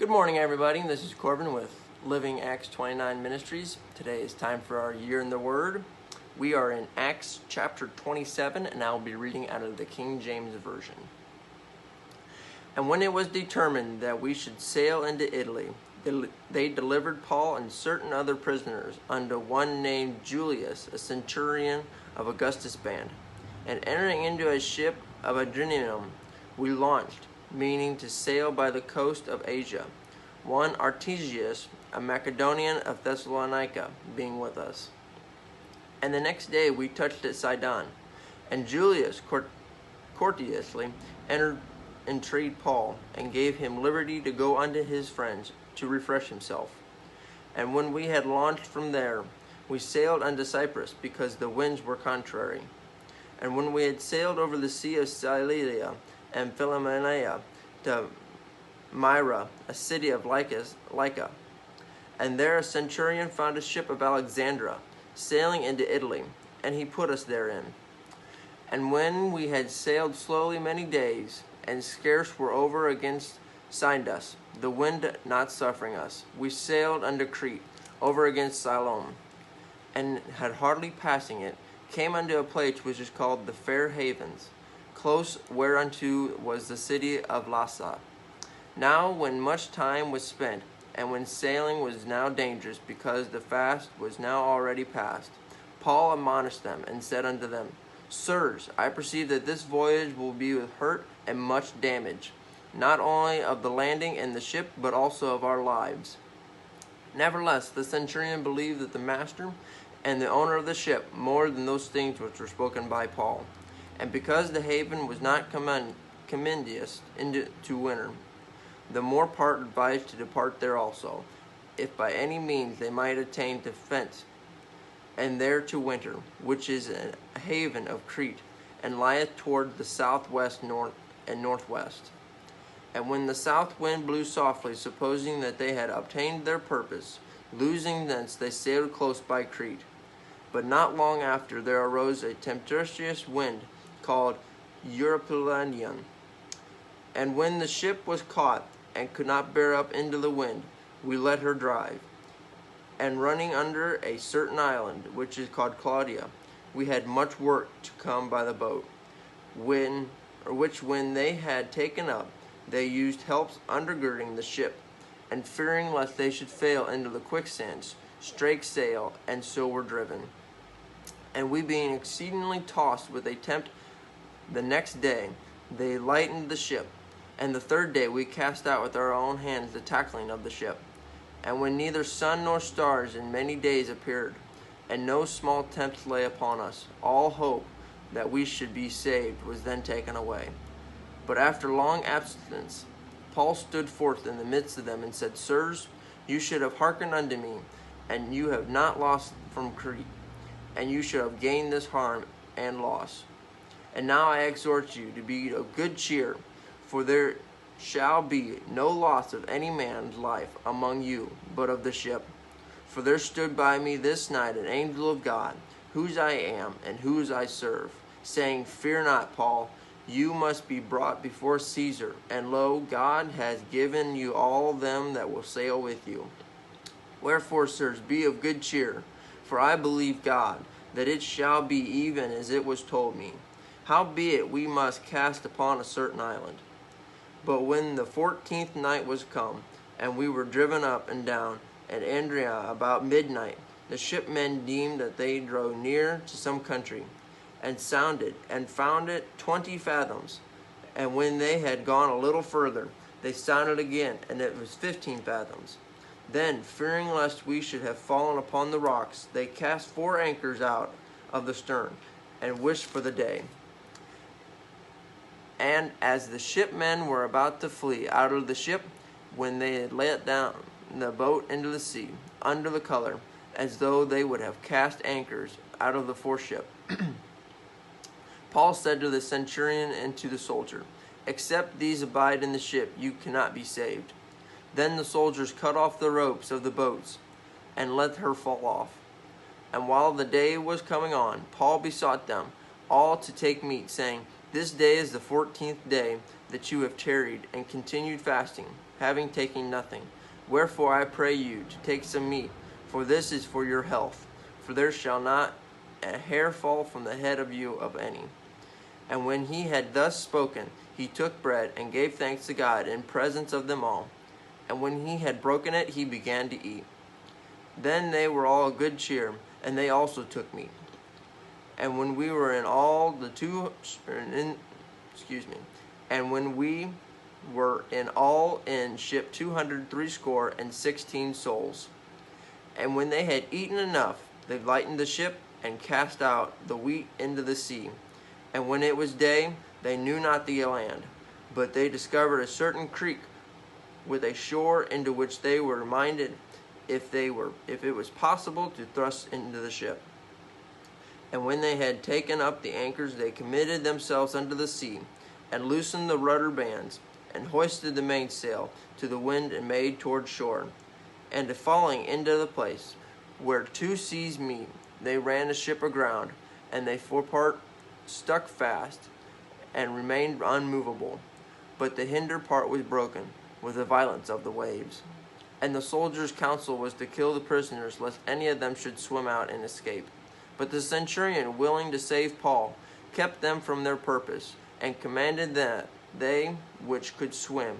Good morning, everybody. This is Corbin with Living Acts 29 Ministries. Today is time for our Year in the Word. We are in Acts chapter 27, and I will be reading out of the King James Version. And when it was determined that we should sail into Italy, they delivered Paul and certain other prisoners unto one named Julius, a centurion of Augustus' band. And entering into a ship of Adrenium, we launched, meaning to sail by the coast of Asia, one Artesius, a Macedonian of Thessalonica, being with us. And the next day we touched at Sidon, and Julius courteously entreated Paul, and gave him liberty to go unto his friends to refresh himself. And when we had launched from there, we sailed unto Cyprus, because the winds were contrary. And when we had sailed over the sea of Cilicia and Philomela to Myra, a city of Lycia, and there a centurion found a ship of Alexandria, sailing into Italy, and he put us therein. And when we had sailed slowly many days, and scarce were over against Cnidus, the wind not suffering us, we sailed unto Crete, over against Siloam, and had hardly passing it, came unto a place which is called the Fair Havens, close whereunto was the city of Lasea. Now when much time was spent, and when sailing was now dangerous, because the fast was now already past, Paul admonished them, and said unto them, Sirs, I perceive that this voyage will be with hurt and much damage, not only of the landing and the ship, but also of our lives. Nevertheless, the centurion believed that the master and the owner of the ship more than those things which were spoken by Paul. And because the haven was not commendious to winter, the more part advised to depart there also, if by any means they might attain to fence, and there to winter, which is a haven of Crete, and lieth toward the southwest, north, and northwest. And when the south wind blew softly, supposing that they had obtained their purpose, losing thence they sailed close by Crete. But not long after there arose a tempestuous wind, called Euripelion. And when the ship was caught, and could not bear up into the wind, we let her drive. And running under a certain island, which is called Claudia, we had much work to come by the boat, which when they had taken up, they used helps undergirding the ship, and fearing lest they should fail into the quicksands, strake sail, and so were driven. And we being exceedingly tossed with a tempest, the next day they lightened the ship, and the third day we cast out with our own hands the tackling of the ship. And when neither sun nor stars in many days appeared, and no small tempest lay upon us, all hope that we should be saved was then taken away. But after long abstinence, Paul stood forth in the midst of them, and said, Sirs, you should have hearkened unto me, and you have not lost from Crete, and you should have gained this harm and loss. And now I exhort you to be of good cheer, for there shall be no loss of any man's life among you, but of the ship. For there stood by me this night an angel of God, whose I am and whose I serve, saying, Fear not, Paul, you must be brought before Caesar, and lo, God has given you all them that will sail with you. Wherefore, sirs, be of good cheer, for I believe God, that it shall be even as it was told me. Howbeit we must cast upon a certain island. But when the 14th night was come, and we were driven up and down at Andria about midnight, the shipmen deemed that they drove near to some country, and sounded, and found it 20 fathoms. And when they had gone a little further, they sounded again, and it was 15 fathoms. Then, fearing lest we should have fallen upon the rocks, they cast 4 anchors out of the stern, and wished for the day. And as the shipmen were about to flee out of the ship, when they had let down the boat into the sea, under the color, as though they would have cast anchors out of the foreship, Paul said to the centurion and to the soldier, Except these abide in the ship, you cannot be saved. Then the soldiers cut off the ropes of the boats, and let her fall off. And while the day was coming on, Paul besought them all to take meat, saying, This day is the 14th day that you have tarried and continued fasting. having taken nothing. Wherefore I pray you to take some meat, for this is for your health. For there shall not a hair fall from the head of you of any. And when he had thus spoken, he took bread, and gave thanks to God in presence of them all. And when he had broken it, he began to eat. Then they were all of good cheer, and they also took meat. And when we were in all and when we were in all in ship 260 souls. And when they had eaten enough, they lightened the ship, and cast out the wheat into the sea. And when it was day, they knew not the land, but they discovered a certain creek with a shore, into which they were minded, if it was possible, to thrust into the ship. And when they had taken up the anchors, they committed themselves unto the sea, and loosened the rudder bands, and hoisted the mainsail to the wind, and made toward shore. And falling into the place where two seas meet, they ran the ship aground, and they forepart stuck fast, and remained unmovable. But the hinder part was broken with the violence of the waves. And the soldiers' counsel was to kill the prisoners, lest any of them should swim out and escape. But the centurion, willing to save Paul, kept them from their purpose, and commanded that they which could swim